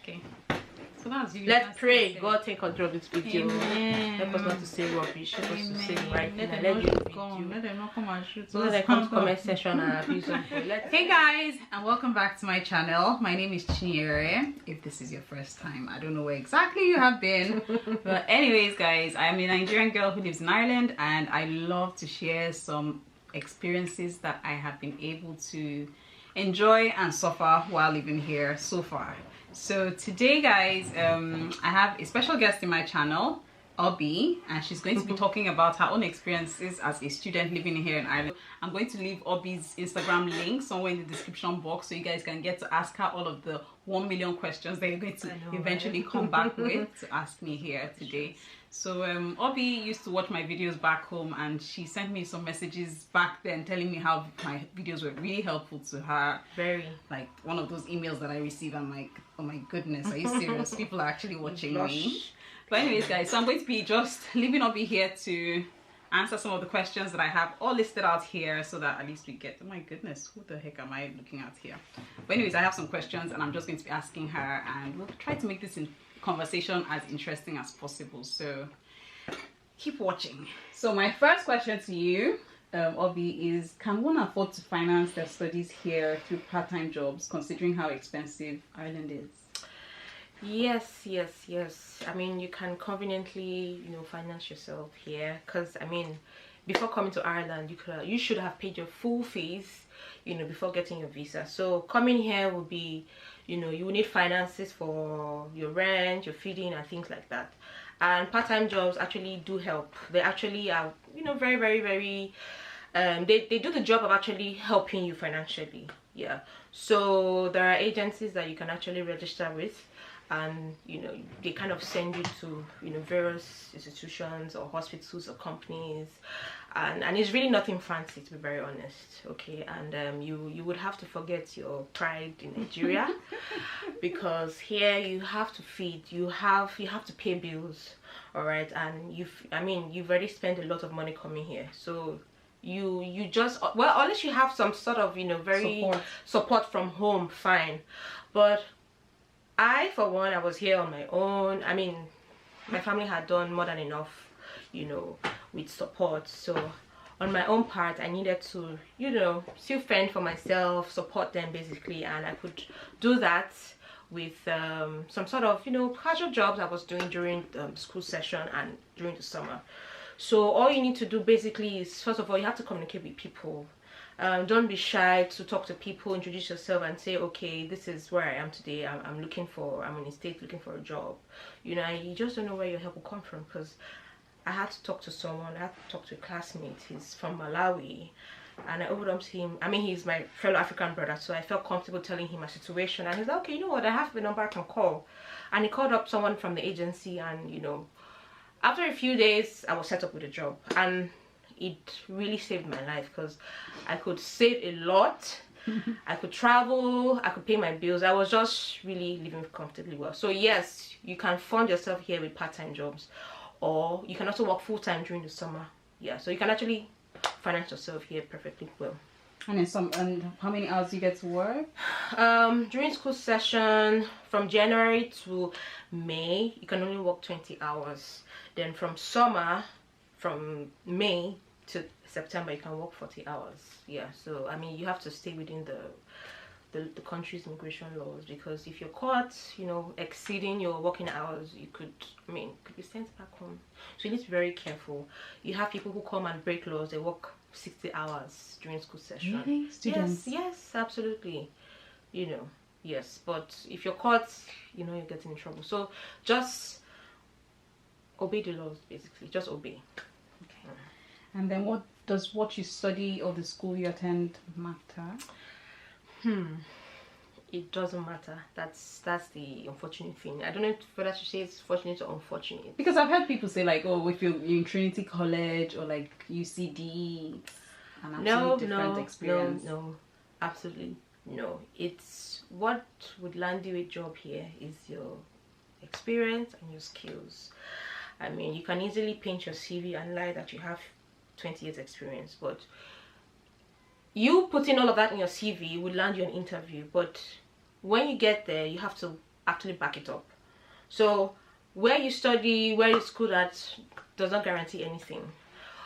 Okay. So that's you. Let's pray. God take control of this video. Amen. Help us not to say rubbish. Help us to say the right thing. Let Let them you come. Let them not come and shoot so they come to comment section and abuse us. Hey guys, and welcome back to my channel. My name is Chinyere. If this is your first time, I don't know where exactly you have been. But anyways guys, I'm a Nigerian girl who lives in Ireland, and I love to share some experiences that I have been able to enjoy and suffer while living here so far. So today guys, I have a special guest in my channel, Oby, and she's going to be talking about her own experiences as a student living here in Ireland. I'm going to leave Oby's Instagram link somewhere in the description box so you guys can get to ask her all of the 1 million questions that you're going to eventually come back with to ask me here today. So Oby used to watch my videos back home, and she sent me some messages back then telling me how my videos were really helpful to her. Very. Like one of those emails that I receive, I'm like, oh my goodness, are you serious? People are actually watching me. But anyways guys, so I'm going to be just leaving Oby here to answer some of the questions that I have all listed out here, so that at least we get, oh my goodness, who the heck am I looking at here? But anyways, I have some questions and I'm just going to be asking her, and we'll try to make this conversation as interesting as possible, so keep watching. So my first question to you, Oby, is can one afford to finance their studies here through part-time jobs, considering how expensive Ireland is? Yes. I mean, you can conveniently, finance yourself here, because I mean, before coming to Ireland, you should have paid your full fees, before getting your visa. So coming here will be, you will need finances for your rent, your feeding, and things like that. And part-time jobs actually do help. They actually are, very, very, very. They do the job of actually helping you financially. Yeah. So there are agencies that you can actually register with, and they kind of send you to various institutions or hospitals or companies, and it's really nothing fancy, to be very honest. Okay. And you would have to forget your pride in Nigeria because here you have to feed, you have to pay bills, all right, and you've already spent a lot of money coming here, so you just, well, unless you have some sort of very support from home, fine. But I, for one, I was here on my own. I mean, my family had done more than enough, with support. So on my own part, I needed to, still fend for myself, support them basically. And I could do that with some sort of, casual jobs I was doing during the school session and during the summer. So all you need to do basically is, first of all, you have to communicate with people. Don't be shy to talk to people, introduce yourself and say, okay, this is where I am today. I'm in the States looking for a job. You just don't know where your help will come from, because I had to talk to someone. I had to talk to a classmate. He's from Malawi, and I opened up to him. I mean, he's my fellow African brother, so I felt comfortable telling him my situation. And he's like, okay, you know what, I have the number, I can call. And he called up someone from the agency, and after a few days I was set up with a job, and it really saved my life because I could save a lot. I could travel, I could pay my bills. I was just really living comfortably well. So yes, you can fund yourself here with part-time jobs, or you can also work full-time during the summer. Yeah, so you can actually finance yourself here perfectly well. And how many hours do you get to work? During school session, from January to May, you can only work 20 hours. Then from May to September, you can work 40 hours. Yeah, so I mean, you have to stay within the country's immigration laws, because if you're caught exceeding your working hours, you could be sent back home. So you need to be very careful. You have people who come and break laws. They work 60 hours during school session. Really? Students? Yes, absolutely. Yes, but if you're caught, you're getting in trouble. So just obey the laws, basically. Just obey. Okay. And then what you study or the school you attend matter? It doesn't matter. That's the unfortunate thing. I don't know whether to say it's fortunate or unfortunate. Because I've heard people say like, oh, if you're in Trinity College or like UCD, an absolutely different experience. No, absolutely no. It's what would land you a job here is your experience and your skills. I mean, you can easily paint your CV and lie that you have 20 years experience, but you putting all of that in your CV would land you an interview. But when you get there, you have to actually back it up. So where you study, where you school at, does not guarantee anything.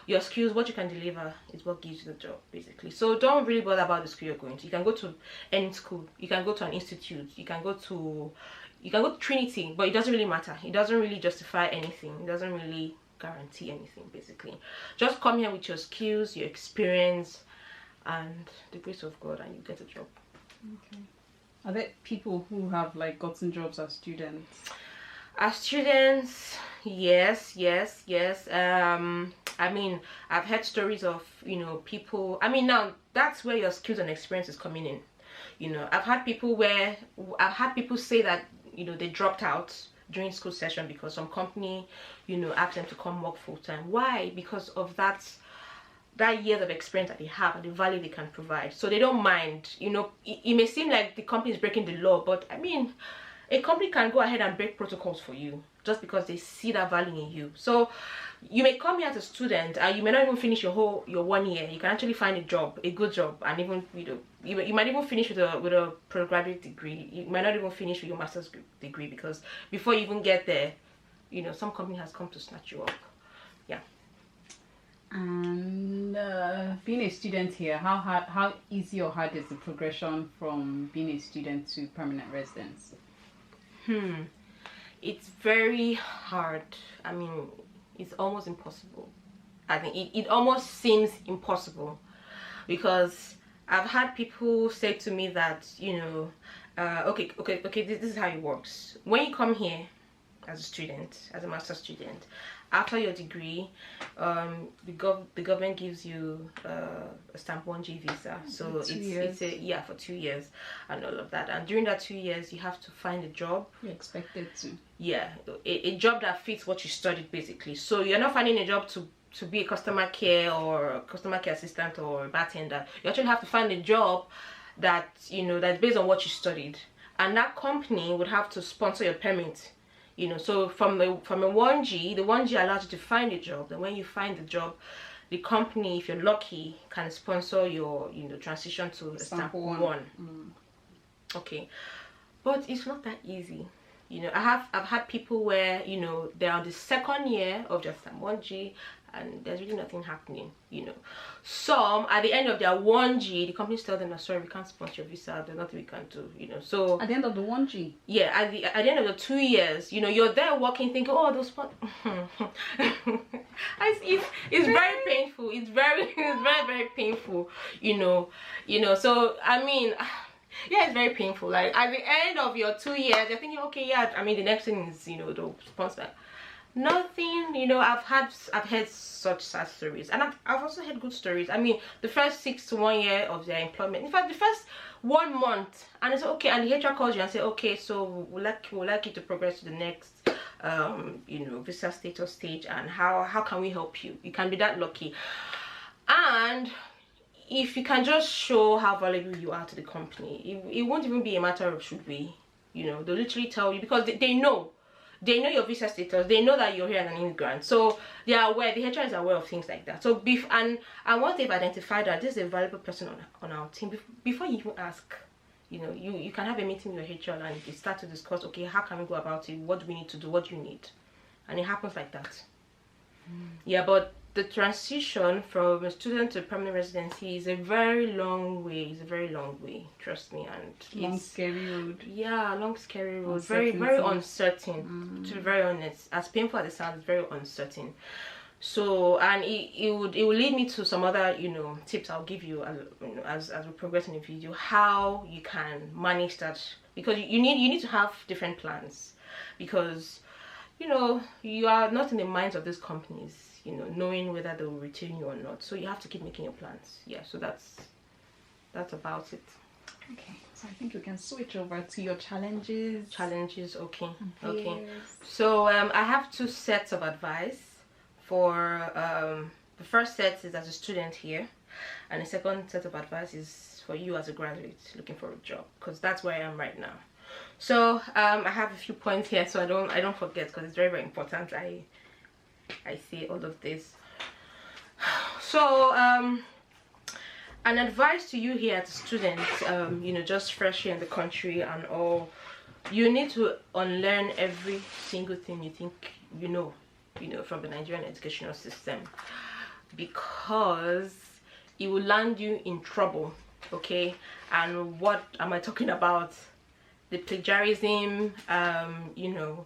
Your skills, what you can deliver, is what gives you the job, basically. So don't really bother about the school you're going to. You can go to any school, you can go to an institute, you can go to Trinity, but it doesn't really matter. It doesn't really justify anything. It doesn't really guarantee anything, basically. Just come here with your skills, your experience, and the grace of God, and you get a job. Okay. Are there people who have like gotten jobs as students? As students, yes. I mean, I've heard stories of, you know, people. I mean, now that's where your skills and experience is coming in. You know, I've had people say that, you know, they dropped out during school session because some company, you know, asked them to come work full time. Why? Because of that years of experience that they have and the value they can provide. So they don't mind. You know, it may seem like the company is breaking the law, but I mean, a company can go ahead and break protocols for you just because they see that value in you. So you may come here as a student and you may not even finish your 1 year. You can actually find a job, a good job, and even, you know, you might even finish with a postgraduate degree. You might not even finish with your master's degree, because before you even get there, you know, some company has come to snatch you up. Yeah. And being a student here, how easy or hard is the progression from being a student to permanent residence? It's very hard. I mean, it's almost impossible. I think it almost seems impossible, because I've had people say to me that, you know, okay, this is how it works. When you come here as a student, as a master's student, after your degree, the government gives you a stamp 1G visa. So it's for 2 years and all of that. And during that 2 years, you have to find a job. You're expected to. Yeah, a job that fits what you studied, basically. So you're not finding a job to be a customer care or a customer care assistant or a bartender. You actually have to find a job that, you know, that's based on what you studied, and that company would have to sponsor your permit. You know, so from a 1G, the 1G allows you to find a job. Then when you find the job, the company, if you're lucky, can sponsor your, you know, transition to a stamp 1. Okay, but it's not that easy. You know, I've had people where, you know, they're on the 2nd year of their stamp 1G and there's really nothing happening. You know, some at the end of their 1G, the companies tell them, "I'm sorry, we can't sponsor your visa. There's nothing we can do." You know, so at the end of the 1G, yeah, at the end of the 2 years, you know, you're there working, thinking, "Oh, those it's very painful. It's very painful." You know. So I mean, yeah, it's very painful. Like at the end of your 2 years, you're thinking, okay, yeah, I mean, the next thing is, you know, the sponsor. Nothing. You know, I've heard such sad stories, and I've also heard good stories. I mean, the first 6 to 1 year of their employment, in fact the first 1 month, and it's okay, and the HR calls you and say, okay, so we'd like you to progress to the next you know, visa status stage, and how can we help you? You can be that lucky. And if you can just show how valuable you are to the company, it won't even be a matter of should we. You know, they'll literally tell you, because they know your visa status. They know that you're here as an immigrant, so they are aware. The HR is aware of things like that. So and once they've identified that this is a valuable person on our team, before you even ask, you know, you can have a meeting with your HR and you start to discuss, okay, how can we go about it? What do we need to do? What do you need? And it happens like that. Yeah, but the transition from a student to permanent residency is a very long way. It's a very long way, trust me. And long scary road. Yeah, long scary road. Very uncertain. To be very honest, as painful as it sounds, it's very uncertain. So, and it will lead me to some other, you know, tips I'll give you as we progress in the video, how you can manage that, because you need to have different plans, because, you know, you are not in the minds of these companies, you know, knowing whether they will retain you or not. So you have to keep making your plans. Yeah, so that's about it. Okay, so I think we can switch over to your challenges. Okay. So I have 2 sets of advice. For the first set is as a student here, and the second set of advice is for you as a graduate looking for a job, because that's where I am right now. So I have a few points here, so I don't forget, because it's very important. I say all of this. So an advice to you here as a student, you know, just fresh here in the country and all, you need to unlearn every single thing you think you know from the Nigerian educational system, because it will land you in trouble. Okay, and what am I talking about? The plagiarism, you know,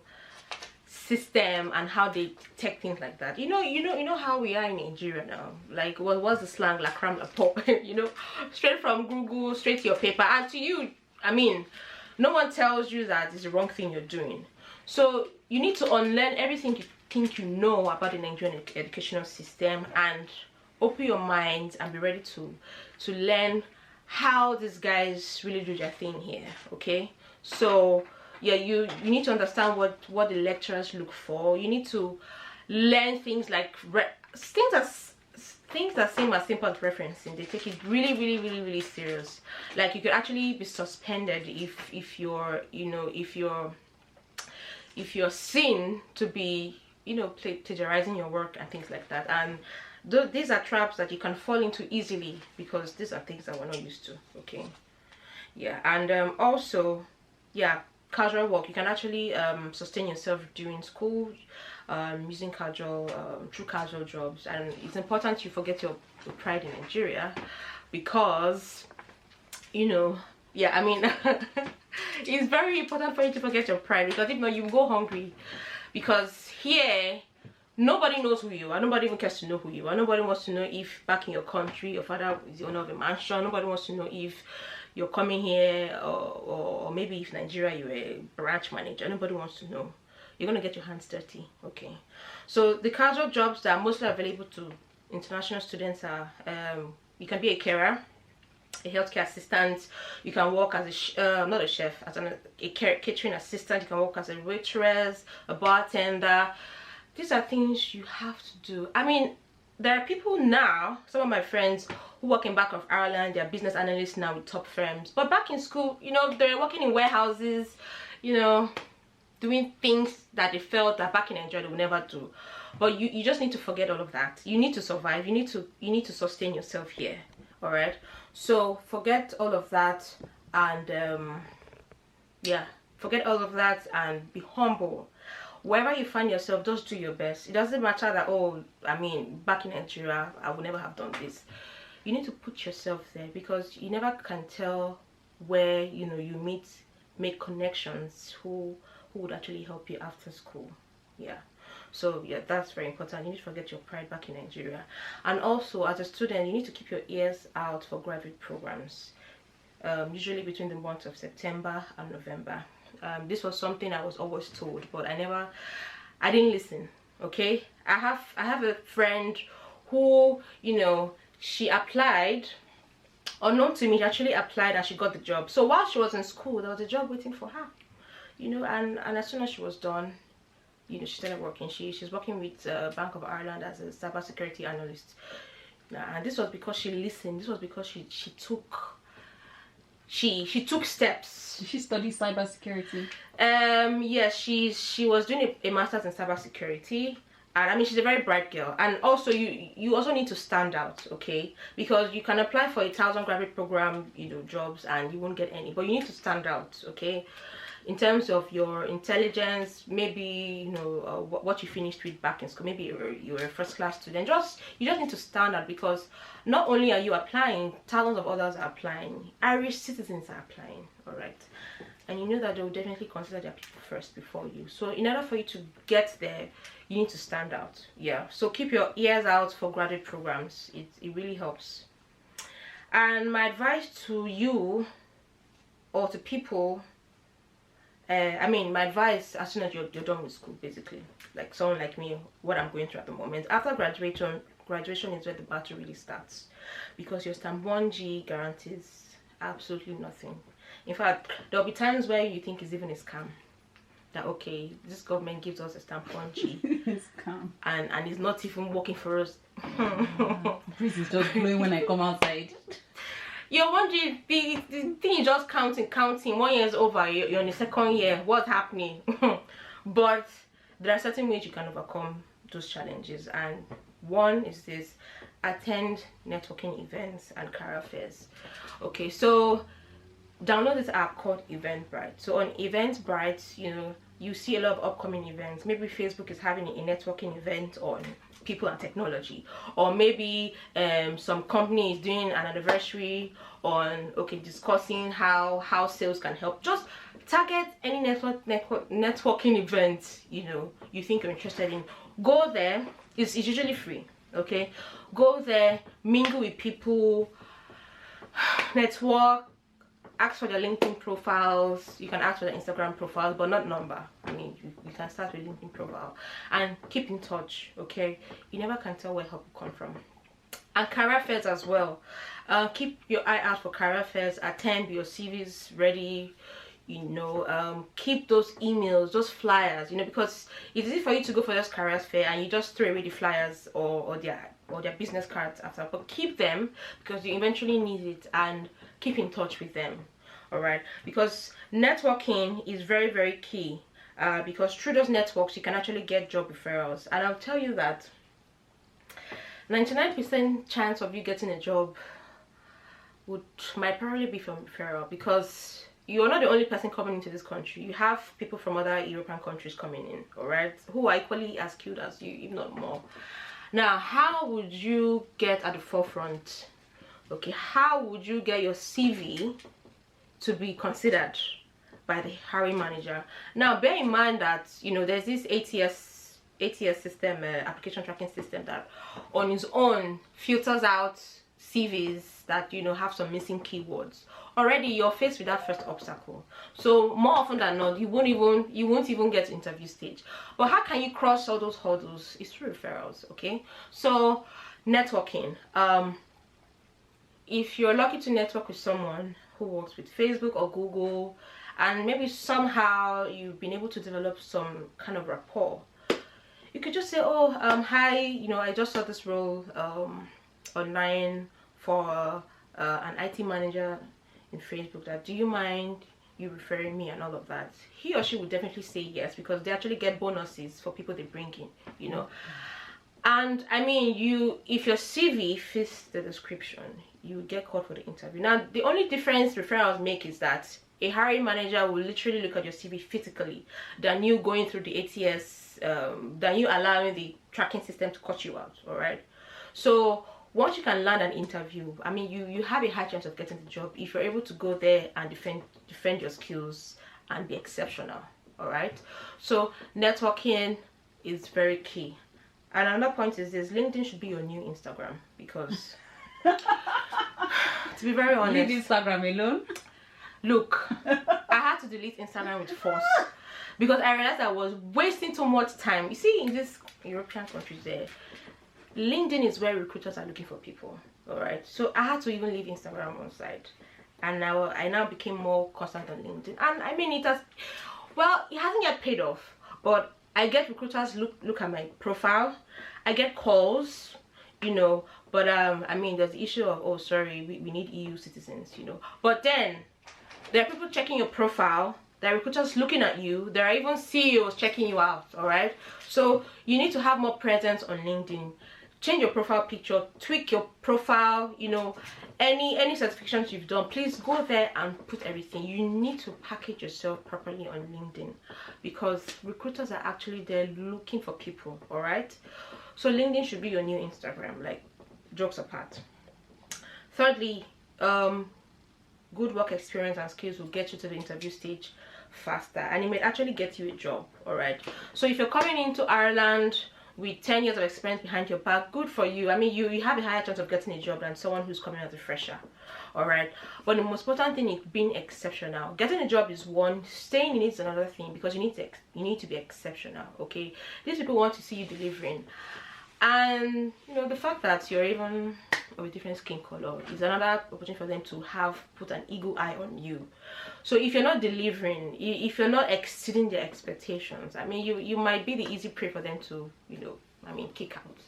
system, and how they take things like that. You know how we are in Nigeria now. Like, what's the slang? La cram la pop. You know, straight from Google, straight to your paper, and to you. I mean, no one tells you that it's the wrong thing you're doing. So you need to unlearn everything you think you know about the Nigerian educational system, and open your mind and be ready to learn how these guys really do their thing here. Okay, so yeah, you need to understand what the lecturers look for. You need to learn things like things that seem as simple as referencing. They take it really serious. Like, you could actually be suspended if you're seen to be, you know, plagiarizing your work and things like that. And these are traps that you can fall into easily, because these are things that we're not used to. Okay, yeah. And also, yeah, casual work. You can actually sustain yourself during school, using true casual jobs. And it's important you forget your pride in Nigeria, because, you know, yeah, I mean, it's very important for you to forget your pride, because if not, you will go hungry. Because here, nobody knows who you are. Nobody even cares to know who you are. Nobody wants to know if back in your country your father is the owner of a mansion. Nobody wants to know if you're coming here, or maybe if Nigeria you're a branch manager. Nobody wants to know. You're gonna get your hands dirty. Okay, so the casual jobs that are mostly available to international students are, you can be a carer, a healthcare assistant. You can work as not a chef, as a catering assistant. You can work as a waitress, a bartender. These are things you have to do. I mean, there are people now, some of my friends who work in back of Ireland, they're business analysts now with top firms. But back in school, you know, they're working in warehouses, you know, doing things that they felt that back in Nigeria they would never do. But you just need to forget all of that. You need to survive. You need to sustain yourself here. All right. So forget all of that, and yeah, forget all of that and be humble. Wherever you find yourself, just do your best. It doesn't matter that, oh, I mean, back in Nigeria, I would never have done this. You need to put yourself there, because you never can tell where, you know, you make connections who would actually help you after school. Yeah. So yeah, that's very important. You need to forget your pride back in Nigeria. And also, as a student, you need to keep your ears out for graduate programs, usually between the months of September and November. This was something I was always told, but I didn't listen. Okay, I have a friend who, you know, she applied, unknown to me, she actually applied and she got the job. So while she was in school, there was a job waiting for her, you know, and as soon as she was done, you know, she started working. She's working with Bank of Ireland as a cybersecurity analyst. And this was because she listened. This was because she took steps. Did she study cybersecurity? Yes, she was doing a master's in cybersecurity, and I mean, she's a very bright girl. And also, you also need to stand out, okay? Because you can apply for 1,000 graduate program, you know, jobs, and you won't get any. But you need to stand out, okay? In terms of your intelligence, maybe, you know, what you finished with back in school. Maybe you're a first-class student. You just need to stand out, because not only are you applying, thousands of others are applying. Irish citizens are applying, all right? And you know that they will definitely consider their people first before you. So in order for you to get there, you need to stand out. Yeah, so keep your ears out for graduate programs. It really helps. And my advice to you, or to people, I mean, my advice, as soon as you're done with school, basically, like someone like me, what I'm going through at the moment, after graduation is where the battle really starts, because your stamp 1G guarantees absolutely nothing. In fact, there'll be times where you think it's even a scam, that okay, this government gives us a stamp 1G scam, and it's not even working for us. Breeze is just blowing when I come outside. You're wondering, the thing is just counting. 1 year is over, you're in the second year, what's happening? But there are certain ways you can overcome those challenges, and one is this: attend networking events and career fairs. Okay, so download this app called Eventbrite. So on Eventbrite, you know, you see a lot of upcoming events. Maybe Facebook is having a networking event on people and technology, or maybe some company is doing an anniversary on, okay, discussing how sales can help. Just target any networking event, you know, you think you're interested in. Go there. It's usually free. Okay, go there, mingle with people, network, ask for their LinkedIn profiles. You can ask for their Instagram profiles, but not number. I mean, you can start with LinkedIn profile and keep in touch. Okay, you never can tell where help will come from. And career fairs as well. Keep your eye out for career fairs. Attend, your CVs ready. You know, keep those emails, those flyers, you know, because it's easy for you to go for this career fair and you just throw away the flyers or their business cards after. But keep them, because you eventually need it, and keep in touch with them. All right, because networking is very, very key, because through those networks you can actually get job referrals. And I'll tell you that 99% chance of you getting a job might probably be from referral, because you're not the only person coming into this country. You have people from other European countries coming in, all right, who are equally as skilled as you, if not more. Now, how would you get at the forefront? Okay, how would you get your CV to be considered by the hiring manager? Now, bear in mind that, you know, there's this ATS system, application tracking system, that on its own filters out CVs that, you know, have some missing keywords. Already you're faced with that first obstacle. So more often than not, you won't even get to interview stage. But how can you cross all those hurdles? It's through referrals. Okay, so networking. If you're lucky to network with someone who works with Facebook or Google, and maybe somehow you've been able to develop some kind of rapport, you could just say, oh, hi, you know, I just saw this role online for an IT manager in Facebook, that do you mind you referring me, and all of that. He or she would definitely say yes, because they actually get bonuses for people they bring in, you know. And I mean, if your CV fits the description, you get called for the interview. Now, the only difference referrals make is that a hiring manager will literally look at your CV physically than you going through the ATS, than you allowing the tracking system to cut you out. All right, so once you can land an interview, I mean, you have a high chance of getting the job if you're able to go there and defend your skills and be exceptional. All right, so networking is very key. And another point is this: LinkedIn should be your new Instagram, because to be very honest, leave Instagram alone. Look, I had to delete Instagram with force, because I realized I was wasting too much time. You see, in these European countries there, LinkedIn is where recruiters are looking for people. All right, so I had to even leave Instagram on side, and now I became more constant on LinkedIn. And I mean, it hasn't yet paid off, but I get recruiters look at my profile. I get calls, you know, but I mean, there's the issue of, oh, sorry, we need EU citizens, you know. But then there are people checking your profile, there are recruiters looking at you, there are even CEOs checking you out. All right, so you need to have more presence on LinkedIn. Change your profile picture, tweak your profile, you know, any certifications you've done, please go there and put everything. You need to package yourself properly on LinkedIn, because recruiters are actually there looking for people. All right, so LinkedIn should be your new Instagram, like, jokes apart. Thirdly, good work experience and skills will get you to the interview stage faster, and it may actually get you a job. All right, so if you're coming into Ireland with 10 years of experience behind your back, good for you. I mean, you have a higher chance of getting a job than someone who's coming as a fresher. All right, but the most important thing is being exceptional. Getting a job is one, staying in it is another thing, because you need to be exceptional. Okay, these people want to see you delivering, and you know, the fact that you're even of a different skin color is another opportunity for them to put an eagle eye on you. So if you're not delivering, if you're not exceeding their expectations, I mean, you might be the easy prey for them to, you know, I mean, kick out.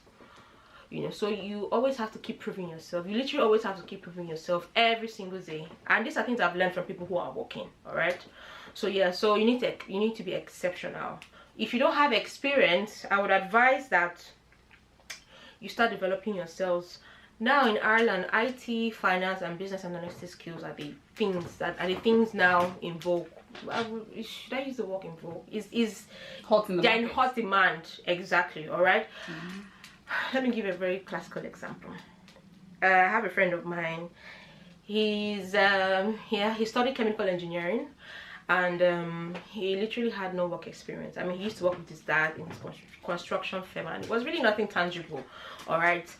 You know, so you always have to keep proving yourself. You literally always have to keep proving yourself every single day. And these are things I've learned from people who are working. All right, so yeah, so you need to be exceptional. If you don't have experience, I would advise that you start developing yourselves. Now in Ireland, IT, finance, and business analysis skills are the things now in vogue. Should I use the word in vogue? Is hot in the they're in market. hot demand, exactly. All right. Let me give a very classical example. I have a friend of mine. He's he studied chemical engineering, and he literally had no work experience. I mean, he used to work with his dad in his construction firm, and it was really nothing tangible. All right.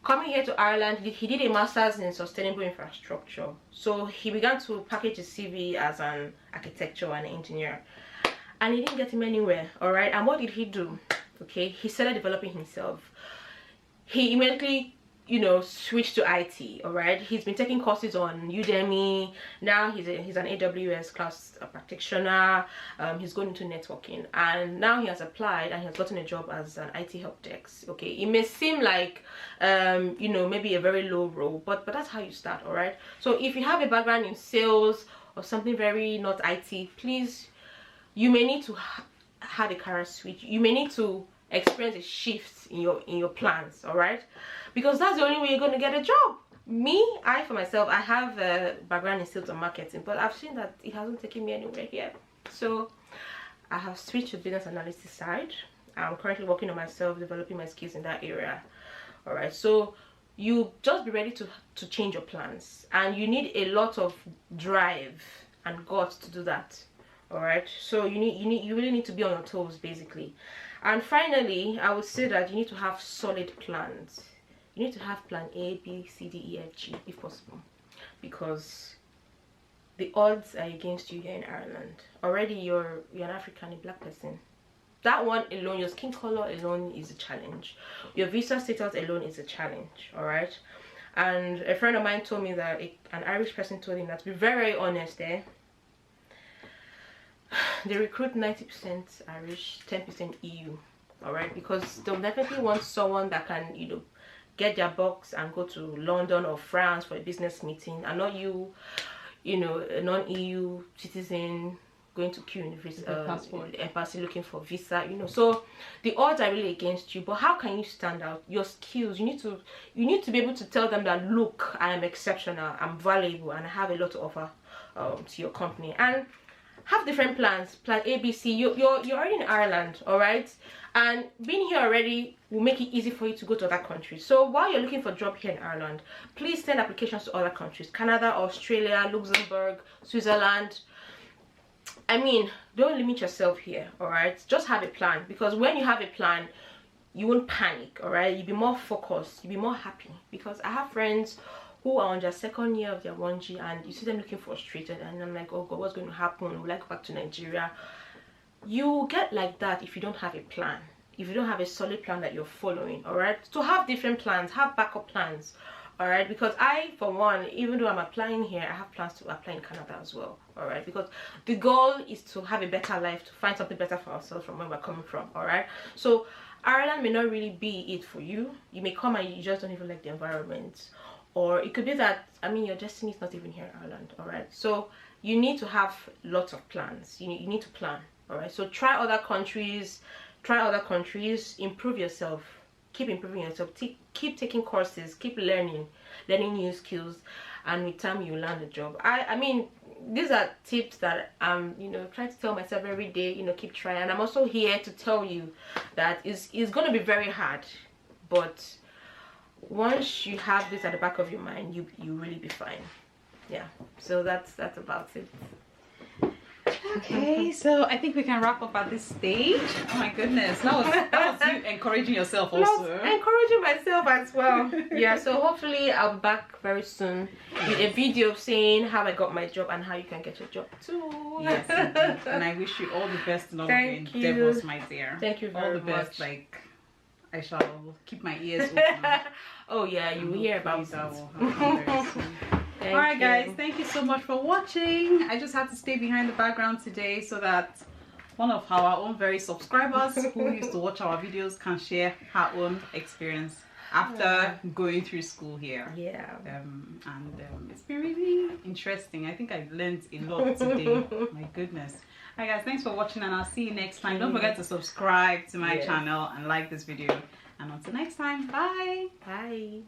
Coming here to Ireland, he did a master's in sustainable infrastructure. So he began to package his CV as an architecture and engineer, and he didn't get him anywhere. All right. And what did he do? Okay, he started developing himself. He immediately, you know, switched to IT. All right. He's been taking courses on Udemy. Now he's an AWS class practitioner. He's going into networking, and now he has applied and he has gotten a job as an IT help desk. Okay, it may seem like you know, maybe a very low role, but that's how you start. All right. So if you have a background in sales or something very not IT, please, you may need to have a career switch. You may need to experience a shift in your plans. All right, because that's the only way you're going to get a job. I for myself, I have a background in sales and marketing, but I've seen that it hasn't taken me anywhere here. So I have switched to business analysis side. I'm currently working on myself, developing my skills in that area. All right, so you just be ready to change your plans, and you need a lot of drive and guts to do that. All right, so you really need to be on your toes, basically. And finally, I would say that you need to have solid plans. You need to have plan A, B, C, D, E, F, G if possible, because the odds are against you here in Ireland. Already you're an African, a black person. That one alone, your skin color alone is a challenge. Your visa status alone is a challenge. All right. And a friend of mine told me that an Irish person told him that, to be very, very honest, they recruit 90% Irish, 10% EU. All right, because they'll definitely want someone that can, you know, get their box and go to London or France for a business meeting, and not you know, a non-EU citizen going to queue in the embassy looking for visa, you know. So the odds are really against you. But how can you stand out? Your skills, you need to be able to tell them that, look, I am exceptional, I'm valuable, and I have a lot to offer to your company. And have different plans, plan A, B, C. You're already in Ireland, all right, and being here already will make it easy for you to go to other countries. So while you're looking for a job here in Ireland, please send applications to other countries: Canada, Australia, Luxembourg, Switzerland. I mean, don't limit yourself here, all right. Just have a plan, because when you have a plan, you won't panic. All right, you'll be more focused, you'll be more happy. Because I have friends who are on their second year of their 1G, and you see them looking frustrated, and I'm like, oh God, what's going to happen? Will I go back to Nigeria? You get like that if you don't have a plan, if you don't have a solid plan that you're following. All right, so have different plans, have backup plans. All right, because I, for one, even though I'm applying here, I have plans to apply in Canada as well. All right, because the goal is to have a better life, to find something better for ourselves from where we're coming from. All right, so Ireland may not really be it for you. You may come and you just don't even like the environment. Or it could be that, I mean, your destiny is not even here in Ireland. All right, so you need to have lots of plans. You need to plan. All right, so try other countries, improve yourself, keep improving yourself, keep taking courses, keep learning new skills, and with time you land a job. I mean, these are tips that I'm, you know, trying to tell myself every day, you know, keep trying. And I'm also here to tell you that it's going to be very hard, but once you have this at the back of your mind, you really be fine. Yeah, so that's about it. Okay, so I think we can wrap up at this stage. Oh my goodness, that was you encouraging yourself also. Encouraging myself as well. Yeah, so hopefully I'll be back very soon with a video saying how I got my job and how you can get your job too. Yes, indeed. And I wish you all the best in all of your endeavors, my dear. Thank you very much. All the best. Like, I shall keep my ears open. Oh yeah, you will hear about it. Alright guys, thank you so much for watching. I just had to stay behind the background today so that one of our own very subscribers who used to watch our videos can share her own experience after going through school here. Yeah. It's been really interesting. I think I've learned a lot today. My goodness. Alright guys, thanks for watching, and I'll see you next time. Don't forget to subscribe to my channel and like this video. And until next time, bye. Bye.